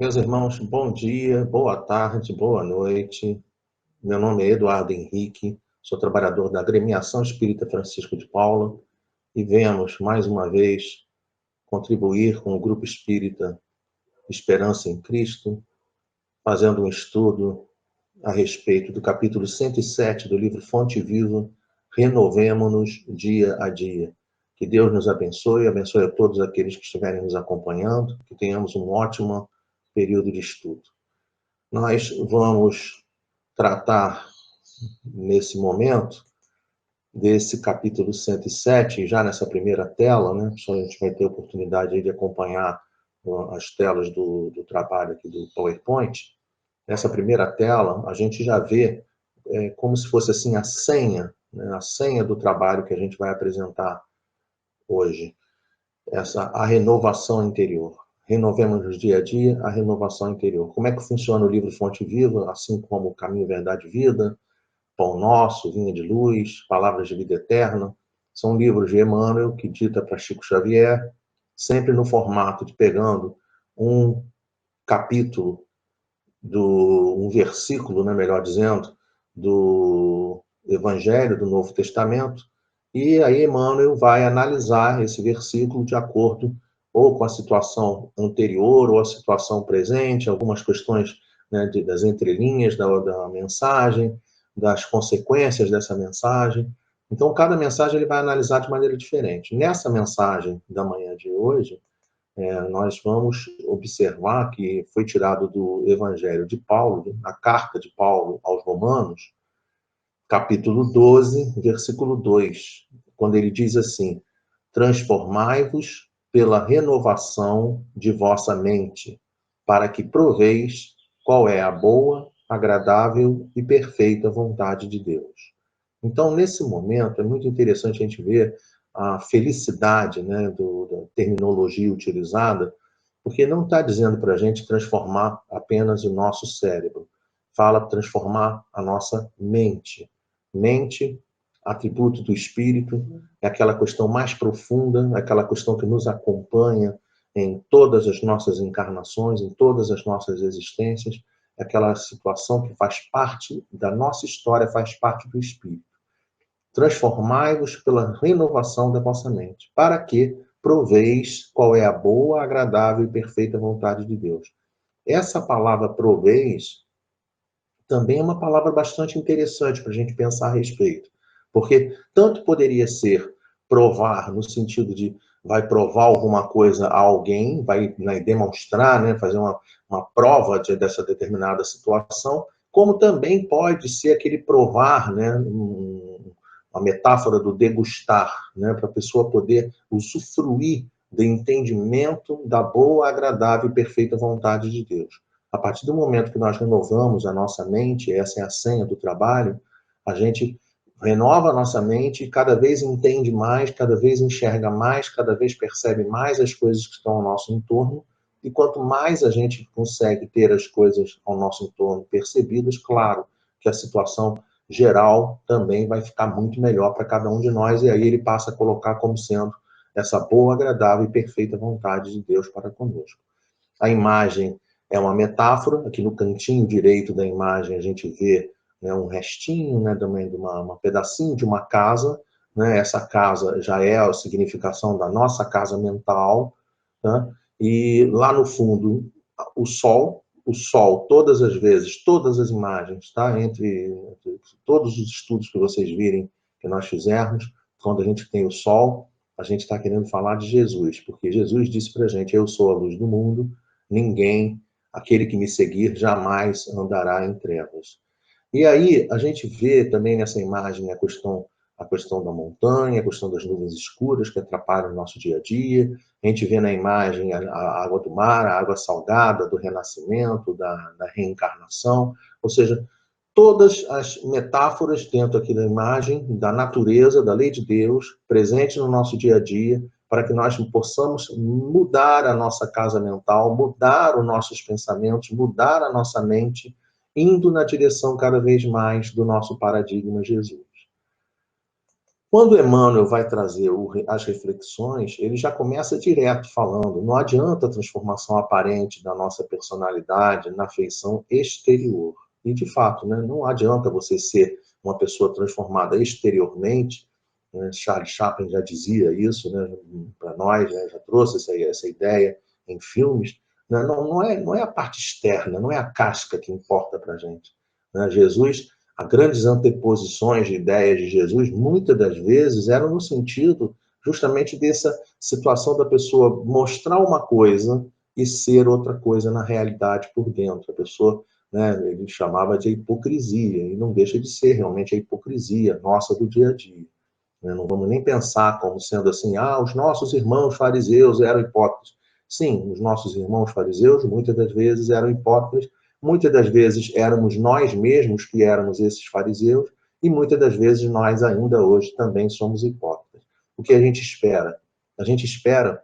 Meus irmãos, bom dia, boa tarde, boa noite. Meu nome é Eduardo Henrique, sou trabalhador da Agremiação Espírita Francisco de Paula e venhamos, mais uma vez, contribuir com o Grupo Espírita Esperança em Cristo, fazendo um estudo a respeito do capítulo 107 do livro Fonte Viva, Renovemo-nos Dia a Dia. Que Deus nos abençoe a todos aqueles que estiverem nos acompanhando, que tenhamos um ótimo período de estudo. Nós vamos tratar, nesse momento, desse capítulo 107, já nessa primeira tela, né? Só a gente vai ter a oportunidade de acompanhar as telas do trabalho aqui do PowerPoint. Nessa primeira tela, a gente já vê como se fosse assim a senha, né? A senha do trabalho que a gente vai apresentar hoje. A renovação interior. Renovemos dia a dia a renovação interior. Como é que funciona o livro Fonte Viva, assim como Caminho, Verdade e Vida, Pão Nosso, Vinha de Luz, Palavras de Vida Eterna? São livros de Emmanuel, que dita para Chico Xavier, sempre no formato de pegando um capítulo, um versículo, né, melhor dizendo, do Evangelho do Novo Testamento, e aí Emmanuel vai analisar esse versículo de acordo ou com a situação anterior ou a situação presente, algumas questões, né, das entrelinhas da mensagem, das consequências dessa mensagem. Então, cada mensagem ele vai analisar de maneira diferente. Nessa mensagem da manhã de hoje, nós vamos observar que foi tirado do Evangelho de Paulo, a carta de Paulo aos Romanos, capítulo 12, versículo 2, quando ele diz assim: transformai-vos pela renovação de vossa mente, para que proveis qual é a boa, agradável e perfeita vontade de Deus. Então, nesse momento, é muito interessante a gente ver a felicidade, né, da terminologia utilizada, porque não está dizendo para a gente transformar apenas o nosso cérebro, fala transformar a nossa mente. Mente, atributo do espírito, é aquela questão mais profunda, é aquela questão que nos acompanha em todas as nossas encarnações, em todas as nossas existências, é aquela situação que faz parte da nossa história, faz parte do espírito. Transformai-vos pela renovação da vossa mente, para que proveis qual é a boa, agradável e perfeita vontade de Deus. Essa palavra proveis também é uma palavra bastante interessante para a gente pensar a respeito, porque tanto poderia ser provar, no sentido de vai provar alguma coisa a alguém, vai, né, demonstrar, né, fazer uma prova dessa determinada situação, como também pode ser aquele provar, né, uma metáfora do degustar, né, para a pessoa poder usufruir do entendimento da boa, agradável e perfeita vontade de Deus. A partir do momento que nós renovamos a nossa mente, essa é a senha do trabalho, a gente renova a nossa mente e cada vez entende mais, cada vez enxerga mais, cada vez percebe mais as coisas que estão ao nosso entorno. E quanto mais a gente consegue ter as coisas ao nosso entorno percebidas, claro que a situação geral também vai ficar muito melhor para cada um de nós, e aí ele passa a colocar como sendo essa boa, agradável e perfeita vontade de Deus para conosco. A imagem é uma metáfora, aqui no cantinho direito da imagem a gente vê, né, um restinho, né, também de um pedacinho de uma casa, né, essa casa já é a significação da nossa casa mental, tá? E lá no fundo o sol, todas as vezes, todas as imagens, tá? Entre todos os estudos que vocês virem que nós fizermos, quando a gente tem o sol, a gente está querendo falar de Jesus, porque Jesus disse para a gente: eu sou a luz do mundo, ninguém, aquele que me seguir, jamais andará em trevas. E aí a gente vê também nessa imagem a questão da montanha, a questão das nuvens escuras que atrapalham o nosso dia a dia. A gente vê na imagem a água do mar, a água salgada do renascimento, da reencarnação. Ou seja, todas as metáforas dentro aqui da imagem, da natureza, da lei de Deus, presente no nosso dia a dia, para que nós possamos mudar a nossa casa mental, mudar os nossos pensamentos, mudar a nossa mente, indo na direção cada vez mais do nosso paradigma Jesus. Quando Emmanuel vai trazer as reflexões, ele já começa direto falando, não adianta a transformação aparente da nossa personalidade na feição exterior. E, de fato, né, não adianta você ser uma pessoa transformada exteriormente, né, Charles Chaplin já dizia isso, né, para nós, né, já trouxe essa ideia em filmes, né, não é a parte externa, não é a casca que importa para a gente. Né? Jesus, as grandes anteposições de ideias de Jesus, muitas das vezes, eram no sentido justamente dessa situação da pessoa mostrar uma coisa e ser outra coisa na realidade por dentro. A pessoa, né, ele chamava de hipocrisia, e não deixa de ser realmente a hipocrisia nossa do dia a dia. Não vamos nem pensar como sendo assim, os nossos irmãos fariseus eram hipócritas. Sim, os nossos irmãos fariseus muitas das vezes eram hipócritas, muitas das vezes éramos nós mesmos que éramos esses fariseus, e muitas das vezes nós ainda hoje também somos hipócritas. O que a gente espera? A gente espera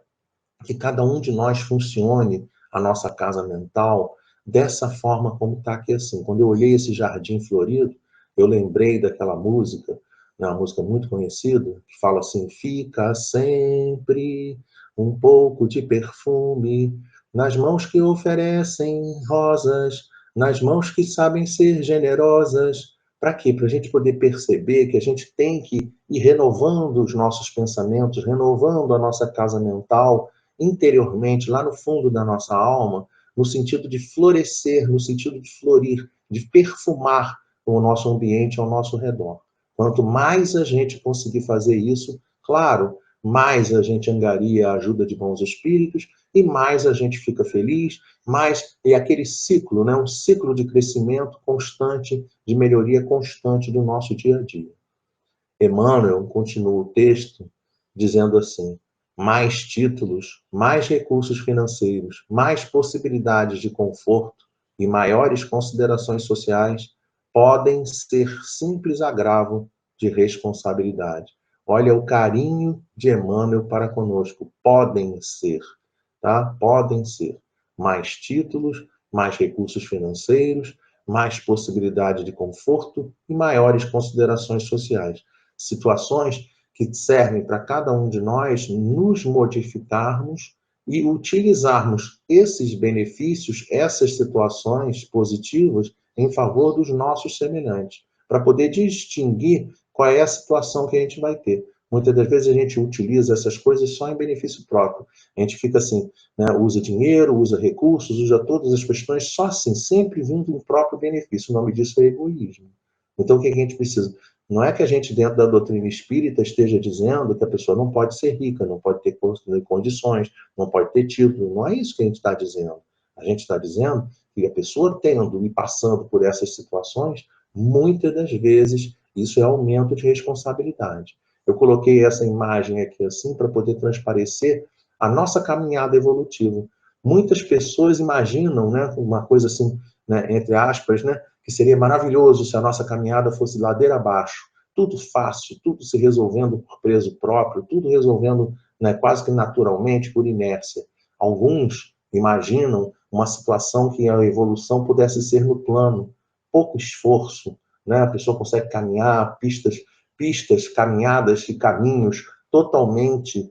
que cada um de nós funcione a nossa casa mental dessa forma como está aqui assim. Quando eu olhei esse jardim florido, eu lembrei daquela música, né, uma música muito conhecida, que fala assim, fica sempre um pouco de perfume nas mãos que oferecem rosas, nas mãos que sabem ser generosas. Para quê? Para a gente poder perceber que a gente tem que ir renovando os nossos pensamentos, renovando a nossa casa mental, interiormente, lá no fundo da nossa alma, no sentido de florescer, no sentido de florir, de perfumar o nosso ambiente ao nosso redor. Quanto mais a gente conseguir fazer isso, claro, mais a gente angaria a ajuda de bons espíritos e mais a gente fica feliz, mais é aquele ciclo, né? Um ciclo de crescimento constante, de melhoria constante do nosso dia a dia. Emmanuel continua o texto dizendo assim: mais títulos, mais recursos financeiros, mais possibilidades de conforto e maiores considerações sociais podem ser simples agravo de responsabilidade. Olha o carinho de Emmanuel para conosco. Podem ser, tá? Podem ser. Mais títulos, mais recursos financeiros, mais possibilidade de conforto e maiores considerações sociais. Situações que servem para cada um de nós nos modificarmos e utilizarmos esses benefícios, essas situações positivas em favor dos nossos semelhantes, para poder distinguir qual é a situação que a gente vai ter. Muitas das vezes a gente utiliza essas coisas só em benefício próprio. A gente fica assim, né, usa dinheiro, usa recursos, usa todas as questões só assim, sempre vindo em próprio benefício. O nome disso é egoísmo. Então, o que a gente precisa? Não é que a gente, dentro da doutrina espírita, esteja dizendo que a pessoa não pode ser rica, não pode ter condições, não pode ter título. Não é isso que a gente está dizendo. A gente está dizendo que a pessoa tendo e passando por essas situações, muitas das vezes, isso é aumento de responsabilidade. Eu coloquei essa imagem aqui assim para poder transparecer a nossa caminhada evolutiva. Muitas pessoas imaginam, né, uma coisa assim, né, entre aspas, né, que seria maravilhoso se a nossa caminhada fosse ladeira abaixo, tudo fácil, tudo se resolvendo por preço próprio, tudo resolvendo, né, quase que naturalmente, por inércia. Alguns imaginam uma situação que a evolução pudesse ser no plano, pouco esforço, né? A pessoa consegue caminhar pistas, caminhadas e caminhos totalmente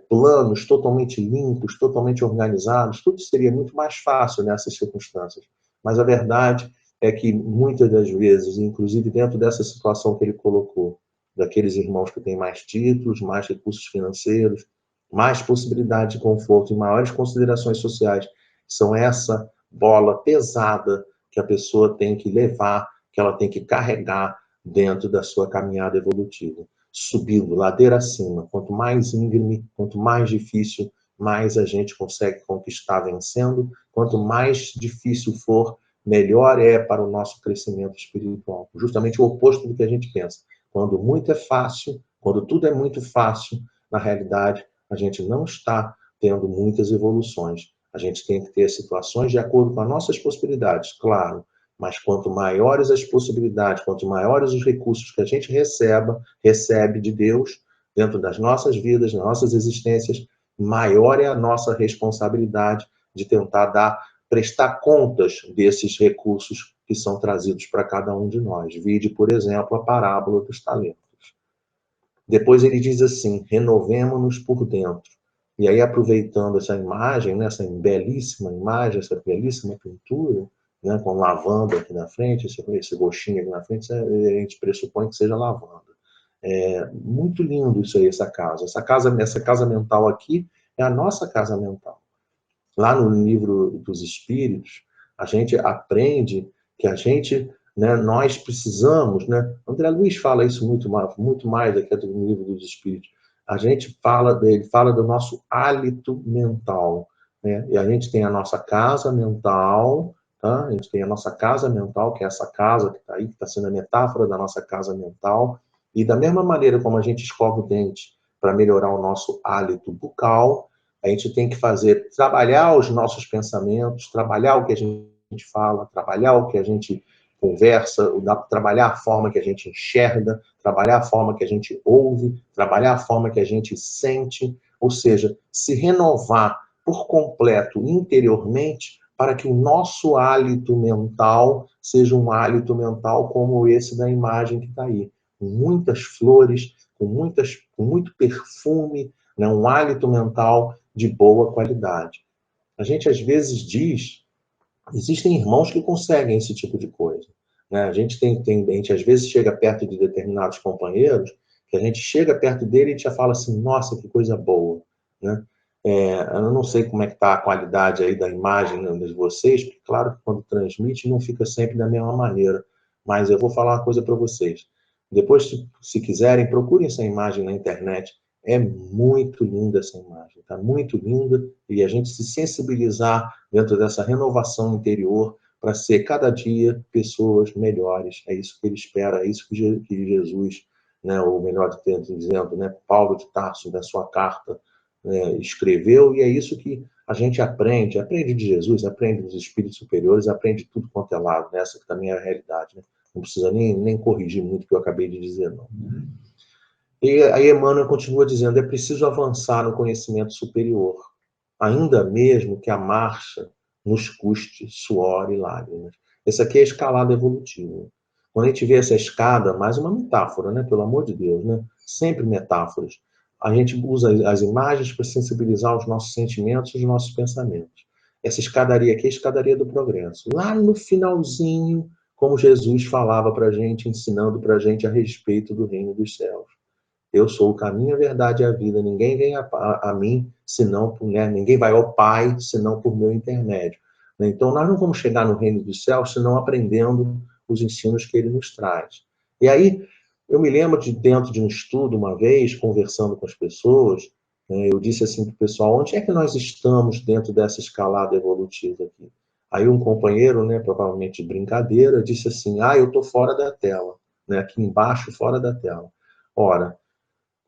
planos, totalmente limpos, totalmente organizados, tudo seria muito mais fácil nessas circunstâncias. Mas a verdade é que muitas das vezes, inclusive dentro dessa situação que ele colocou, daqueles irmãos que têm mais títulos, mais recursos financeiros, mais possibilidade de conforto e maiores considerações sociais, são essa bola pesada que a pessoa tem que levar, que ela tem que carregar dentro da sua caminhada evolutiva. Subindo, ladeira acima, quanto mais íngreme, quanto mais difícil, mais a gente consegue conquistar vencendo, quanto mais difícil for, melhor é para o nosso crescimento espiritual. Justamente o oposto do que a gente pensa. Quando muito é fácil, quando tudo é muito fácil, na realidade, a gente não está tendo muitas evoluções. A gente tem que ter situações de acordo com as nossas possibilidades, claro, mas quanto maiores as possibilidades, quanto maiores os recursos que a gente recebe de Deus dentro das nossas vidas, das nossas existências, maior é a nossa responsabilidade de tentar prestar contas desses recursos que são trazidos para cada um de nós. Vide, por exemplo, a parábola dos talentos. Depois ele diz assim, renovemo-nos por dentro. E aí, aproveitando essa imagem, né, essa belíssima imagem, essa belíssima pintura, né, com lavanda aqui na frente, esse roxinho aqui na frente, a gente pressupõe que seja lavanda. É muito lindo isso aí, essa casa. Essa casa mental aqui é a nossa casa mental. Lá no livro dos Espíritos, a gente aprende que a gente, né, nós precisamos, né? André Luiz fala isso muito mais aqui no livro dos Espíritos. A gente fala ele fala do nosso hálito mental, né? E a gente tem a nossa casa mental, tá? A gente tem a nossa casa mental, que é essa casa que está aí, que está sendo a metáfora da nossa casa mental. E da mesma maneira como a gente escova o dente para melhorar o nosso hálito bucal, a gente tem que fazer, trabalhar os nossos pensamentos, trabalhar o que a gente fala, trabalhar o que a gente conversa, trabalhar a forma que a gente enxerga, trabalhar a forma que a gente ouve, trabalhar a forma que a gente sente, ou seja, se renovar por completo interiormente para que o nosso hálito mental seja um hálito mental como esse da imagem que está aí, com muitas flores, com muito perfume, né, um hálito mental de boa qualidade. A gente às vezes diz, existem irmãos que conseguem esse tipo de coisa. Né? A gente a gente às vezes chega perto de determinados companheiros, que a gente chega perto dele e já fala assim, nossa, que coisa boa. Né? Eu não sei como é que está a qualidade aí da imagem, né, de vocês, porque claro que quando transmite não fica sempre da mesma maneira, mas eu vou falar uma coisa para vocês. Depois, se quiserem, procurem essa imagem na internet. É muito linda essa imagem, tá muito linda, e a gente se sensibilizar dentro dessa renovação interior para ser cada dia pessoas melhores. É isso que ele espera, é isso que Jesus, né, ou melhor dizendo, né, Paulo de Tarso, na sua carta, escreveu, e é isso que a gente aprende de Jesus, aprende dos espíritos superiores, aprende tudo quanto é lado, né? Essa que também é a realidade, né? Não precisa nem corrigir muito o que eu acabei de dizer, não. E aí Emmanuel continua dizendo, é preciso avançar no conhecimento superior, ainda mesmo que a marcha nos custe suor e lágrimas. Essa aqui é a escalada evolutiva. Quando a gente vê essa escada, mais uma metáfora, né? Pelo amor de Deus, né? Sempre metáforas. A gente usa as imagens para sensibilizar os nossos sentimentos e os nossos pensamentos. Essa escadaria aqui é a escadaria do progresso. Lá no finalzinho, como Jesus falava para a gente, ensinando para a gente a respeito do reino dos céus. Eu sou o caminho, a verdade e a vida. Ninguém vem a mim, senão por, né? Ninguém vai ao Pai, senão por meu intermédio. Então, nós não vamos chegar no reino dos céus, senão aprendendo os ensinos que ele nos traz. E aí, eu me lembro de dentro de um estudo, uma vez, conversando com as pessoas, né, eu disse assim para o pessoal, onde é que nós estamos dentro dessa escalada evolutiva aqui? Aí um companheiro, né, provavelmente de brincadeira, disse assim, eu estou fora da tela, né, aqui embaixo, fora da tela. Ora,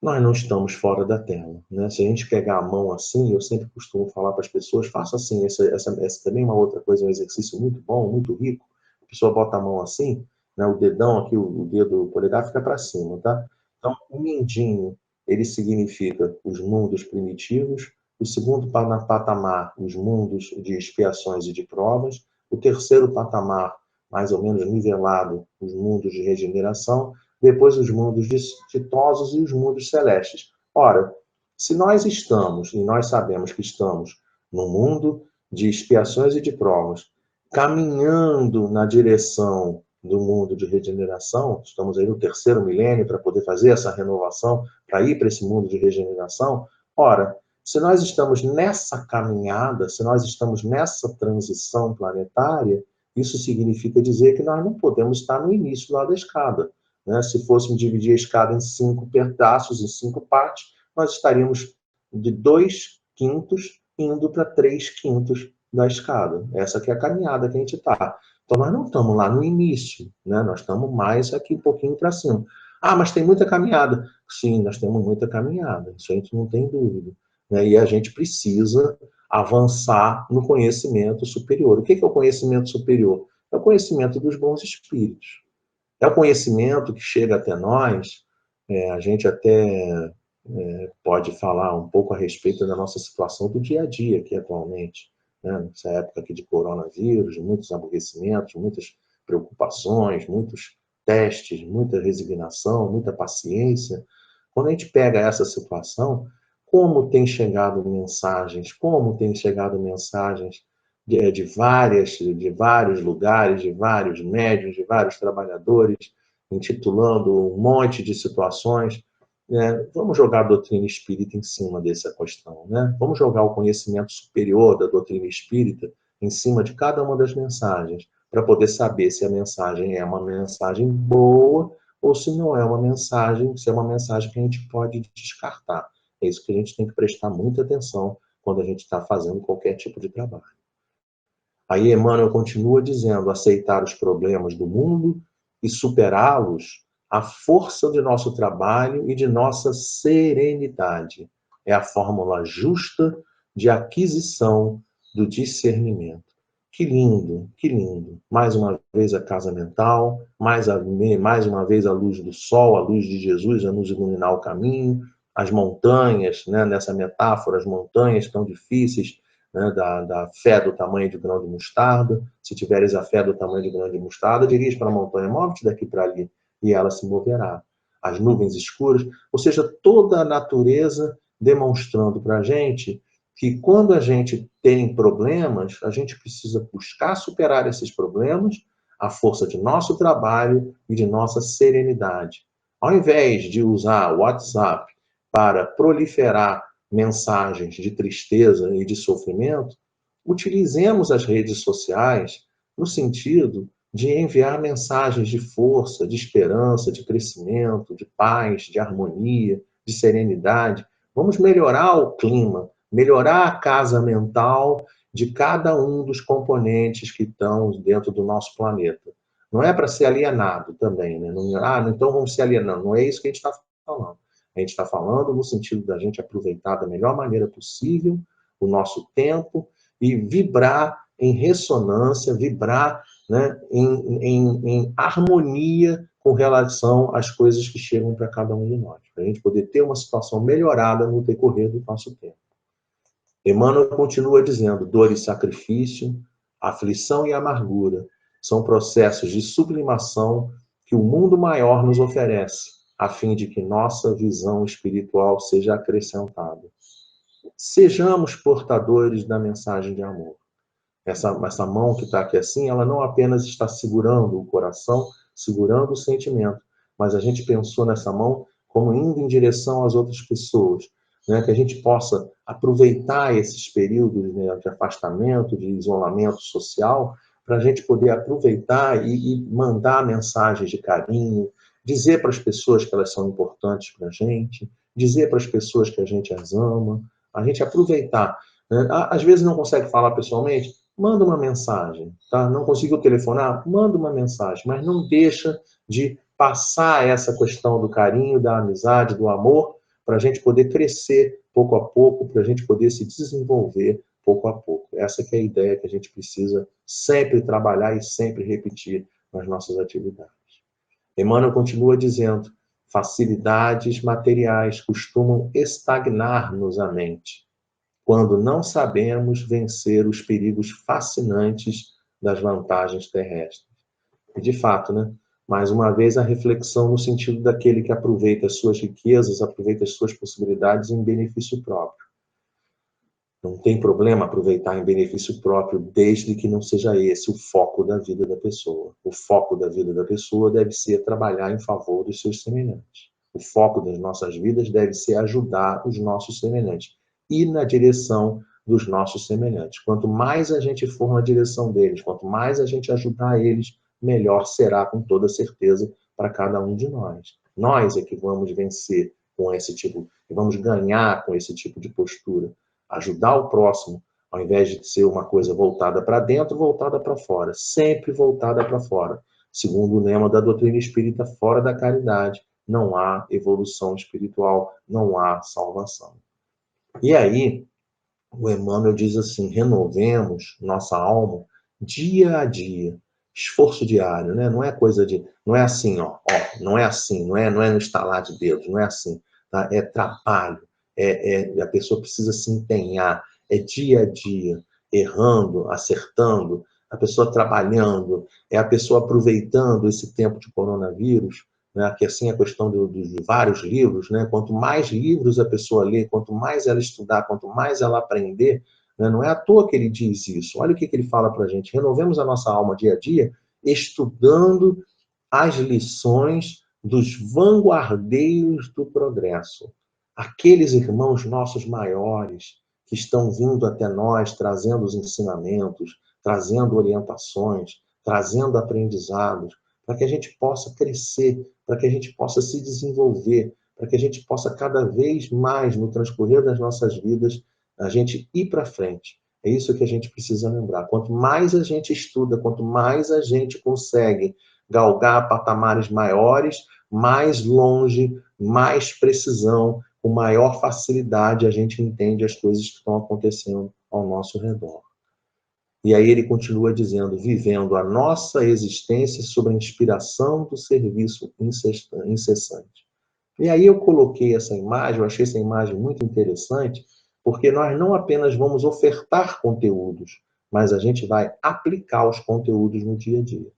nós não estamos fora da tela, né? Se a gente pegar a mão assim, eu sempre costumo falar para as pessoas, faça assim, essa também é uma outra coisa, um exercício muito bom, muito rico. A pessoa bota a mão assim, né? O dedão aqui, o dedo polegar fica para cima, tá? Então, o mindinho, ele significa os mundos primitivos, o segundo patamar, os mundos de expiações e de provas, o terceiro patamar, mais ou menos nivelado, os mundos de regeneração, depois os mundos ditosos e os mundos celestes. Ora, se nós estamos, e nós sabemos que estamos, no mundo de expiações e de provas, caminhando na direção do mundo de regeneração, estamos aí no terceiro milênio para poder fazer essa renovação, para ir para esse mundo de regeneração, ora, se nós estamos nessa caminhada, se nós estamos nessa transição planetária, isso significa dizer que nós não podemos estar no início lá da escada. Né? Se fôssemos dividir a escada em 5 pedaços, em 5 partes, nós estaríamos de 2/5 indo para 3/5 da escada. Essa que é a caminhada que a gente está. Então, nós não estamos lá no início, né? Nós estamos mais aqui um pouquinho para cima. Mas tem muita caminhada. Sim, nós temos muita caminhada, isso a gente não tem dúvida. Né? E a gente precisa avançar no conhecimento superior. O que é o conhecimento superior? É o conhecimento dos bons espíritos. É o conhecimento que chega até nós, a gente até pode falar um pouco a respeito da nossa situação do dia a dia aqui atualmente, né? Nessa época aqui de coronavírus, muitos aborrecimentos, muitas preocupações, muitos testes, muita resignação, muita paciência, Quando a gente pega essa situação, como tem chegado mensagens de vários lugares, de vários médiuns, de vários trabalhadores, intitulando um monte de situações, né? Vamos jogar a doutrina espírita em cima dessa questão, né? Vamos jogar o conhecimento superior da doutrina espírita em cima de cada uma das mensagens, para poder saber se a mensagem é uma mensagem boa ou se não é uma mensagem, se é uma mensagem que a gente pode descartar. É isso que a gente tem que prestar muita atenção quando a gente está fazendo qualquer tipo de trabalho. Aí Emmanuel continua dizendo: aceitar os problemas do mundo e superá-los, a força de nosso trabalho e de nossa serenidade. É a fórmula justa de aquisição do discernimento. Que lindo, que lindo. Mais uma vez a casa mental, mais uma vez a luz do sol, a luz de Jesus a nos iluminar o caminho, as montanhas, né, nessa metáfora, as montanhas tão difíceis, né, da fé do tamanho de grão de mostarda. Se tiveres a fé do tamanho de grão de mostarda, dirias para a montanha: move-te daqui para ali, e ela se moverá. As nuvens escuras, ou seja, toda a natureza demonstrando para a gente que quando a gente tem problemas, a gente precisa buscar superar esses problemas, a força de nosso trabalho e de nossa serenidade. Ao invés de usar o WhatsApp para proliferar mensagens de tristeza e de sofrimento, utilizemos as redes sociais no sentido de enviar mensagens de força, de esperança, de crescimento, de paz, de harmonia, de serenidade. Vamos melhorar o clima, melhorar a casa mental de cada um dos componentes que estão dentro do nosso planeta. Não é para ser alienado também, né? Não, então vamos se alienar. Não é isso que a gente está falando. A gente está falando no sentido da gente aproveitar da melhor maneira possível o nosso tempo e vibrar em ressonância, vibrar, né, em harmonia com relação às coisas que chegam para cada um de nós, para a gente poder ter uma situação melhorada no decorrer do nosso tempo. Emmanuel continua dizendo: dor e sacrifício, aflição e amargura são processos de sublimação que o mundo maior nos oferece, a fim de que nossa visão espiritual seja acrescentada. Sejamos portadores da mensagem de amor. Essa mão que está aqui assim, ela não apenas está segurando o coração, segurando o sentimento, mas a gente pensou nessa mão como indo em direção às outras pessoas, né? Que a gente possa aproveitar esses períodos, né, de afastamento, de isolamento social, para a gente poder aproveitar e mandar mensagens de carinho, dizer para as pessoas que elas são importantes para a gente, dizer para as pessoas que a gente as ama, a gente aproveitar, né? Às vezes não consegue falar pessoalmente, manda uma mensagem, tá? Não conseguiu telefonar? Manda uma mensagem, mas não deixa de passar essa questão do carinho, da amizade, do amor, para a gente poder crescer pouco a pouco, para a gente poder se desenvolver pouco a pouco. Essa que é a ideia que a gente precisa sempre trabalhar e sempre repetir nas nossas atividades. Emmanuel continua dizendo: facilidades materiais costumam estagnar-nos a mente, quando não sabemos vencer os perigos fascinantes das vantagens terrestres. E de fato, né? Mais uma vez a reflexão no sentido daquele que aproveita as suas riquezas, aproveita as suas possibilidades em benefício próprio. Não tem problema aproveitar em benefício próprio, desde que não seja esse o foco da vida da pessoa. O foco da vida da pessoa deve ser trabalhar em favor dos seus semelhantes. O foco das nossas vidas deve ser ajudar os nossos semelhantes, ir na direção dos nossos semelhantes. Quanto mais a gente for na direção deles, quanto mais a gente ajudar eles, melhor será, com toda certeza, para cada um de nós. Nós é que vamos vencer com esse tipo, e vamos ganhar com esse tipo de postura. Ajudar o próximo, ao invés de ser uma coisa voltada para dentro, voltada para fora. Sempre voltada para fora. Segundo o lema da doutrina espírita, fora da caridade não há evolução espiritual, não há salvação. E aí, o Emmanuel diz assim: renovemos nossa alma dia a dia. Esforço diário, né? Não é coisa de... Não é assim, não é assim, não é no estalar de dedos, não é assim. Tá? É trabalho. A pessoa precisa se empenhar, é dia a dia, errando, acertando, a pessoa trabalhando, é a pessoa aproveitando esse tempo de coronavírus né, que assim é a questão de vários livros, né, quanto mais livros a pessoa lê, quanto mais ela estudar, quanto mais ela aprender, né, não é à toa que ele diz isso. Olha o que ele fala para a gente. Renovemos a nossa alma dia a dia, estudando as lições dos vanguardeiros do progresso. Aqueles irmãos nossos maiores que estão vindo até nós, trazendo os ensinamentos, trazendo orientações, trazendo aprendizados, para que a gente possa crescer, para que a gente possa se desenvolver, para que a gente possa cada vez mais, no transcorrer das nossas vidas, a gente ir para frente. É isso que a gente precisa lembrar. Quanto mais a gente estuda, quanto mais a gente consegue galgar patamares maiores, mais longe, mais precisão, com maior facilidade a gente entende as coisas que estão acontecendo ao nosso redor. E aí ele continua dizendo, vivendo a nossa existência sob a inspiração do serviço incessante. E aí eu coloquei essa imagem, eu achei essa imagem muito interessante, porque nós não apenas vamos ofertar conteúdos, mas a gente vai aplicar os conteúdos no dia a dia.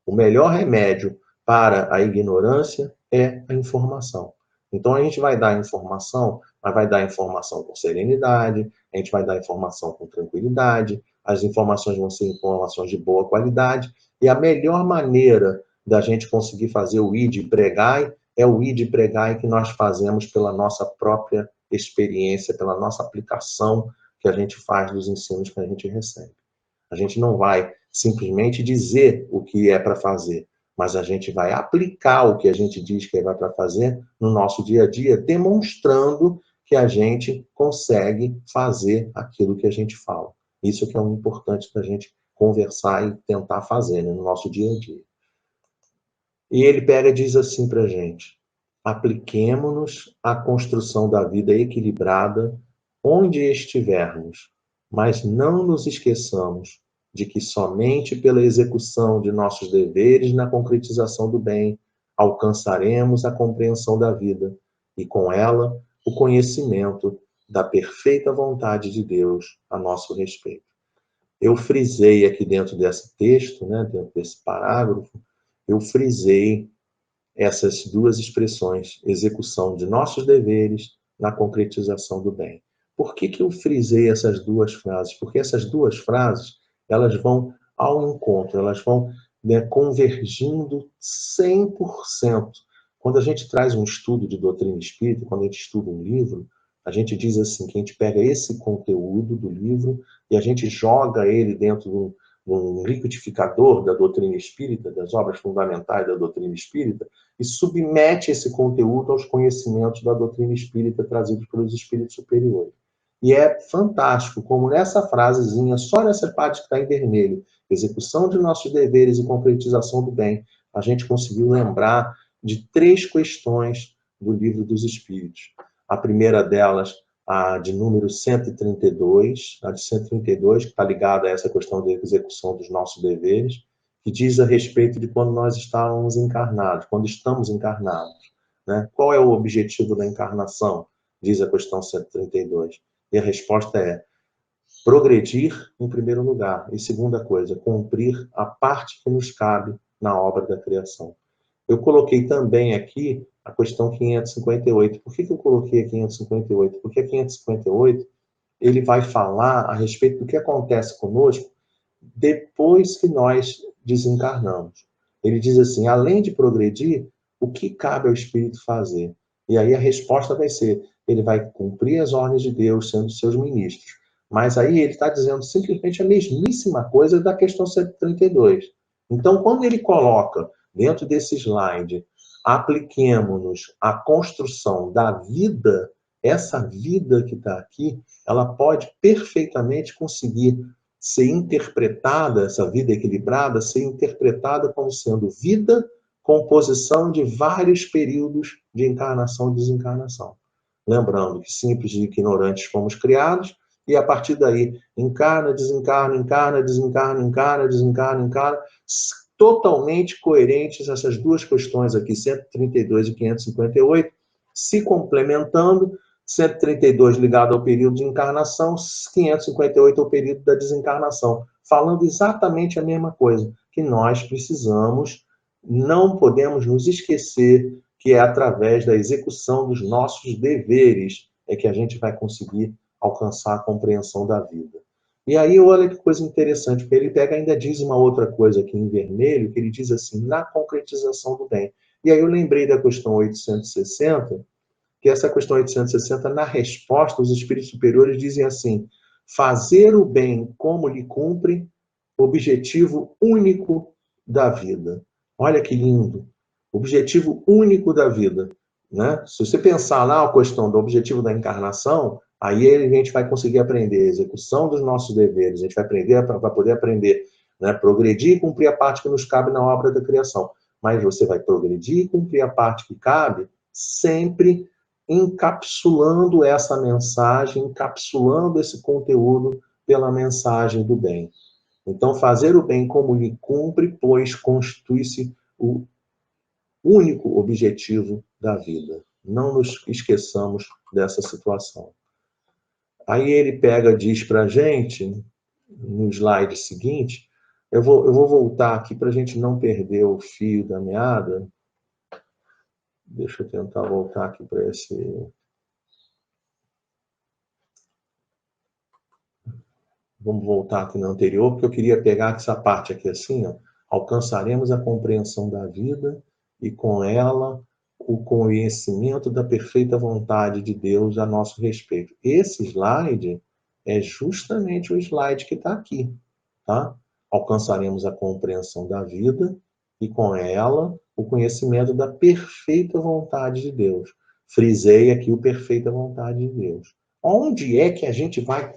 O melhor remédio para a ignorância é a informação. Então a gente vai dar informação, mas vai dar informação com serenidade, a gente vai dar informação com tranquilidade, as informações vão ser informações de boa qualidade, e a melhor maneira da gente conseguir fazer o id pregai é o id pregai que nós fazemos pela nossa própria experiência, pela nossa aplicação que a gente faz dos ensinos que a gente recebe. A gente não vai simplesmente dizer o que é para fazer, mas a gente vai aplicar o que a gente diz que é para fazer no nosso dia a dia, demonstrando que a gente consegue fazer aquilo que a gente fala. Isso que é o importante da gente conversar e tentar fazer, né, no nosso dia a dia. E ele pega e diz assim para a gente, apliquemo-nos à construção da vida equilibrada onde estivermos, mas não nos esqueçamos de que somente pela execução de nossos deveres na concretização do bem alcançaremos a compreensão da vida e, com ela, o conhecimento da perfeita vontade de Deus a nosso respeito. Eu frisei aqui dentro desse texto, né, dentro desse parágrafo, eu frisei essas duas expressões, execução de nossos deveres na concretização do bem. Por que eu frisei essas duas frases? Porque essas duas frases, elas vão ao encontro, elas vão, né, convergindo 100%. Quando a gente traz um estudo de doutrina espírita, quando a gente estuda um livro, a gente diz assim, que a gente pega esse conteúdo do livro e a gente joga ele dentro de um liquidificador da doutrina espírita, das obras fundamentais da doutrina espírita, e submete esse conteúdo aos conhecimentos da doutrina espírita trazidos pelos espíritos superiores. E é fantástico como nessa frasezinha, só nessa parte que está em vermelho, execução de nossos deveres e concretização do bem, a gente conseguiu lembrar de 3 questões do Livro dos Espíritos. A primeira delas, a de número 132, a de 132, que está ligada a essa questão da execução dos nossos deveres, que diz a respeito de quando nós estávamos encarnados, quando estamos encarnados. Né? Qual é o objetivo da encarnação? Diz a questão 132. E a resposta é progredir em primeiro lugar. E segunda coisa, cumprir a parte que nos cabe na obra da criação. Eu coloquei também aqui a questão 558. Por que eu coloquei a 558? Porque a 558 ele vai falar a respeito do que acontece conosco depois que nós desencarnamos. Ele diz assim, além de progredir, o que cabe ao espírito fazer? E aí a resposta vai ser, ele vai cumprir as ordens de Deus, sendo seus ministros. Mas aí ele está dizendo simplesmente a mesmíssima coisa da questão 132. Então, quando ele coloca dentro desse slide, apliquemo-nos à construção da vida, essa vida que está aqui, ela pode perfeitamente conseguir ser interpretada, essa vida equilibrada, ser interpretada como sendo vida, composição de vários períodos de encarnação e desencarnação. Lembrando que simples e ignorantes fomos criados, e a partir daí, encarna, desencarna, encarna, desencarna, encarna, desencarna, encarna, totalmente coerentes essas duas questões aqui, 132 e 558, se complementando, 132 ligado ao período de encarnação, 558 ao período da desencarnação, falando exatamente a mesma coisa, que nós precisamos não podemos nos esquecer que é através da execução dos nossos deveres é que a gente vai conseguir alcançar a compreensão da vida. E aí, olha que coisa interessante, porque ele pega ainda diz uma outra coisa aqui em vermelho, que ele diz assim, na concretização do bem. E aí eu lembrei da questão 860, que essa questão 860, na resposta, os espíritos superiores dizem assim, fazer o bem como lhe cumpre, objetivo único da vida. Olha que lindo. Objetivo único da vida. Né? Se você pensar lá a questão do objetivo da encarnação, aí a gente vai conseguir aprender a execução dos nossos deveres, a gente vai aprender para poder aprender, né? Progredir e cumprir a parte que nos cabe na obra da criação. Mas você vai progredir e cumprir a parte que cabe sempre encapsulando essa mensagem, encapsulando esse conteúdo pela mensagem do bem. Então, fazer o bem como lhe cumpre, pois constitui-se o único objetivo da vida. Não nos esqueçamos dessa situação. Aí ele pega, diz para a gente, no slide seguinte, eu vou voltar aqui para a gente não perder o fio da meada. Deixa eu tentar voltar aqui para esse... Vamos voltar aqui no anterior, porque eu queria pegar essa parte aqui assim, ó. Alcançaremos a compreensão da vida e com ela o conhecimento da perfeita vontade de Deus a nosso respeito. Esse slide é justamente o slide que está aqui, tá? Alcançaremos a compreensão da vida e com ela o conhecimento da perfeita vontade de Deus. Frisei aqui o perfeita vontade de Deus. Onde é que a gente vai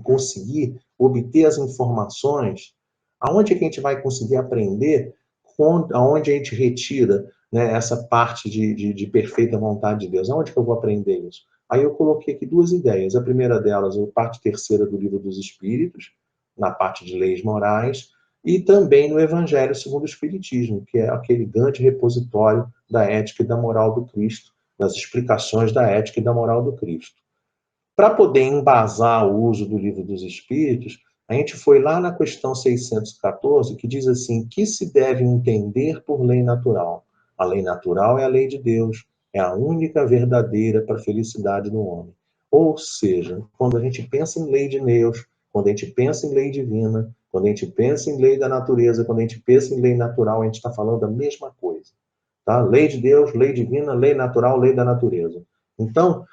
conseguir obter as informações? Aonde é que a gente vai conseguir aprender? Aonde a gente retira, né, essa parte de perfeita vontade de Deus? Aonde que eu vou aprender isso? Aí eu coloquei aqui duas ideias. A primeira delas, a parte terceira do Livro dos Espíritos, na parte de leis morais, e também no Evangelho segundo o Espiritismo, que é aquele grande repositório da ética e da moral do Cristo, das explicações da ética e da moral do Cristo. Para poder embasar o uso do Livro dos Espíritos, a gente foi lá na questão 614, que diz assim, que se deve entender por lei natural? A lei natural é a lei de Deus, é a única verdadeira para a felicidade do homem. Ou seja, quando a gente pensa em lei de Deus, quando a gente pensa em lei divina, quando a gente pensa em lei da natureza, quando a gente pensa em lei natural, a gente está falando da mesma coisa. Tá? Lei de Deus, lei divina, lei natural, lei da natureza. Então,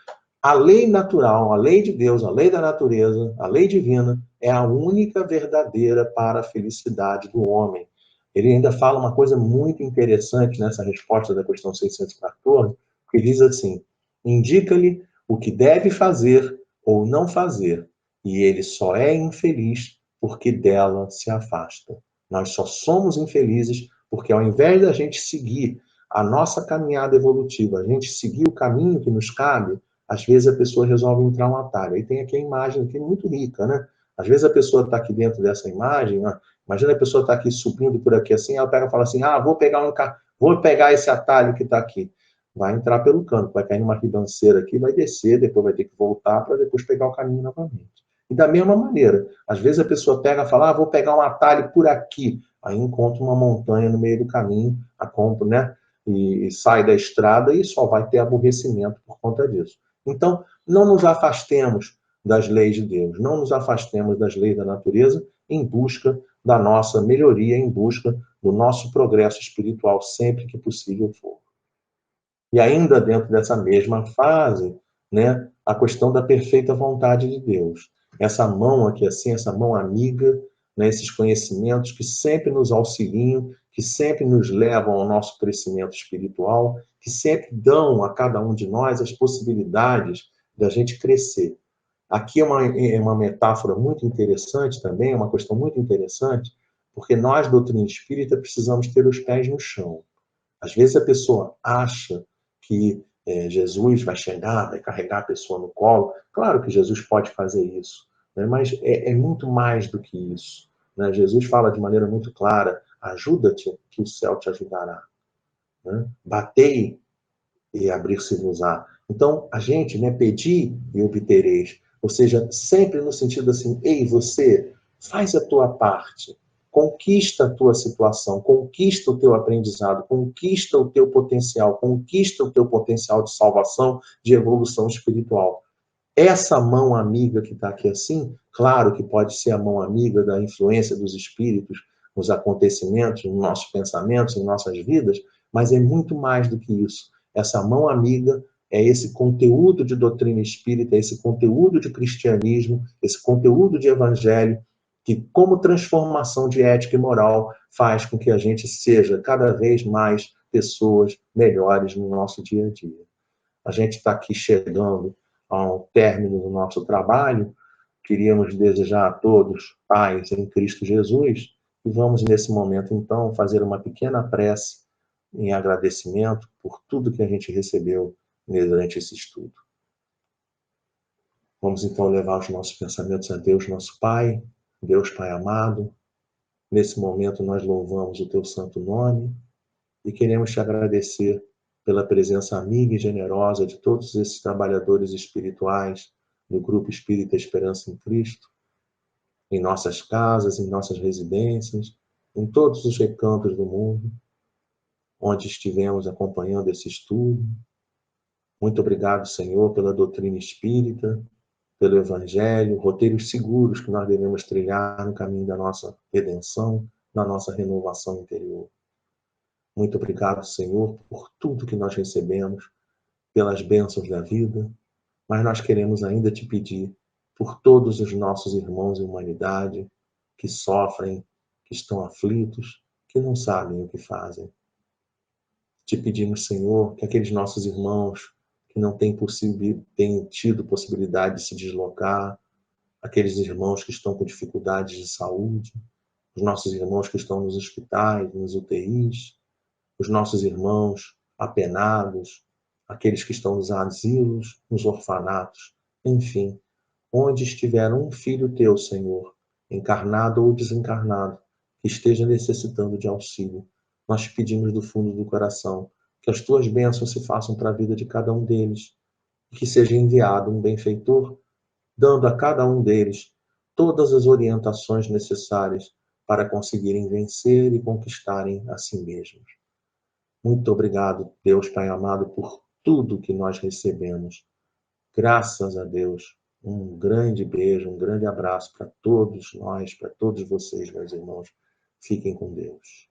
a lei natural, a lei de Deus, a lei da natureza, a lei divina, é a única verdadeira para a felicidade do homem. Ele ainda fala uma coisa muito interessante nessa resposta da questão 614, que diz assim, indica-lhe o que deve fazer ou não fazer, e ele só é infeliz porque dela se afasta. Nós só somos infelizes porque ao invés da gente seguir a nossa caminhada evolutiva, a gente seguir o caminho que nos cabe, às vezes a pessoa resolve entrar um atalho. Aí tem aqui a imagem aqui muito rica, né? Às vezes a pessoa está aqui dentro dessa imagem, ó, imagina a pessoa está aqui subindo por aqui assim, ela pega e fala assim, vou pegar esse atalho que está aqui. Vai entrar pelo canto, vai cair numa ribanceira aqui, vai descer, depois vai ter que voltar para depois pegar o caminho novamente. E da mesma maneira, às vezes a pessoa pega e fala, vou pegar um atalho por aqui, aí encontra uma montanha no meio do caminho, né? E sai da estrada e só vai ter aborrecimento por conta disso. Então, não nos afastemos das leis de Deus, não nos afastemos das leis da natureza em busca da nossa melhoria, em busca do nosso progresso espiritual sempre que possível for. E ainda dentro dessa mesma fase, né, a questão da perfeita vontade de Deus. Essa mão aqui assim, essa mão amiga, né, esses conhecimentos que sempre nos auxiliam, que sempre nos levam ao nosso crescimento espiritual, que sempre dão a cada um de nós as possibilidades da gente crescer. Aqui é uma metáfora muito interessante também, é uma questão muito interessante, porque nós, doutrina espírita, precisamos ter os pés no chão. Às vezes a pessoa acha que Jesus vai chegar, vai carregar a pessoa no colo. Claro que Jesus pode fazer isso, né? Mas é muito mais do que isso, né? Jesus fala de maneira muito clara, ajuda-te que o céu te ajudará. Né? Batei e abrir-se-vos-á. Então, a gente, né, pedir e obtereis. Ou seja, sempre no sentido assim, ei, você, faz a tua parte. Conquista a tua situação, conquista o teu aprendizado, conquista o teu potencial, conquista o teu potencial de salvação, de evolução espiritual. Essa mão amiga que está aqui assim, claro que pode ser a mão amiga da influência dos espíritos nos acontecimentos, nos nossos pensamentos, em nossas vidas, mas é muito mais do que isso. Essa mão amiga é esse conteúdo de doutrina espírita, esse conteúdo de cristianismo, esse conteúdo de evangelho, que, como transformação de ética e moral, faz com que a gente seja cada vez mais pessoas melhores no nosso dia a dia. A gente está aqui chegando ao término do nosso trabalho. Queríamos desejar a todos paz em Cristo Jesus e vamos, nesse momento, então, fazer uma pequena prece em agradecimento por tudo que a gente recebeu durante esse estudo. Vamos, então, levar os nossos pensamentos a Deus, nosso Pai, Deus Pai amado. Nesse momento, nós louvamos o Teu santo nome e queremos Te agradecer pela presença amiga e generosa de todos esses trabalhadores espirituais do Grupo Espírita Esperança em Cristo, em nossas casas, em nossas residências, em todos os recantos do mundo, onde estivemos acompanhando esse estudo. Muito obrigado, Senhor, pela doutrina espírita, pelo Evangelho, roteiros seguros que nós devemos trilhar no caminho da nossa redenção, na nossa renovação interior. Muito obrigado, Senhor, por tudo que nós recebemos, pelas bênçãos da vida, mas nós queremos ainda te pedir por todos os nossos irmãos em humanidade que sofrem, que estão aflitos, que não sabem o que fazem. Te pedimos, Senhor, que aqueles nossos irmãos que não têm tido possibilidade de se deslocar, aqueles irmãos que estão com dificuldades de saúde, os nossos irmãos que estão nos hospitais, nos UTIs, os nossos irmãos apenados, aqueles que estão nos asilos, nos orfanatos, enfim, onde estiver um filho teu, Senhor, encarnado ou desencarnado, que esteja necessitando de auxílio, nós te pedimos do fundo do coração que as tuas bênçãos se façam para a vida de cada um deles, e que seja enviado um benfeitor, dando a cada um deles todas as orientações necessárias para conseguirem vencer e conquistarem a si mesmos. Muito obrigado, Deus Pai amado, por tudo que nós recebemos. Graças a Deus. Um grande beijo, um grande abraço para todos nós, para todos vocês, meus irmãos. Fiquem com Deus.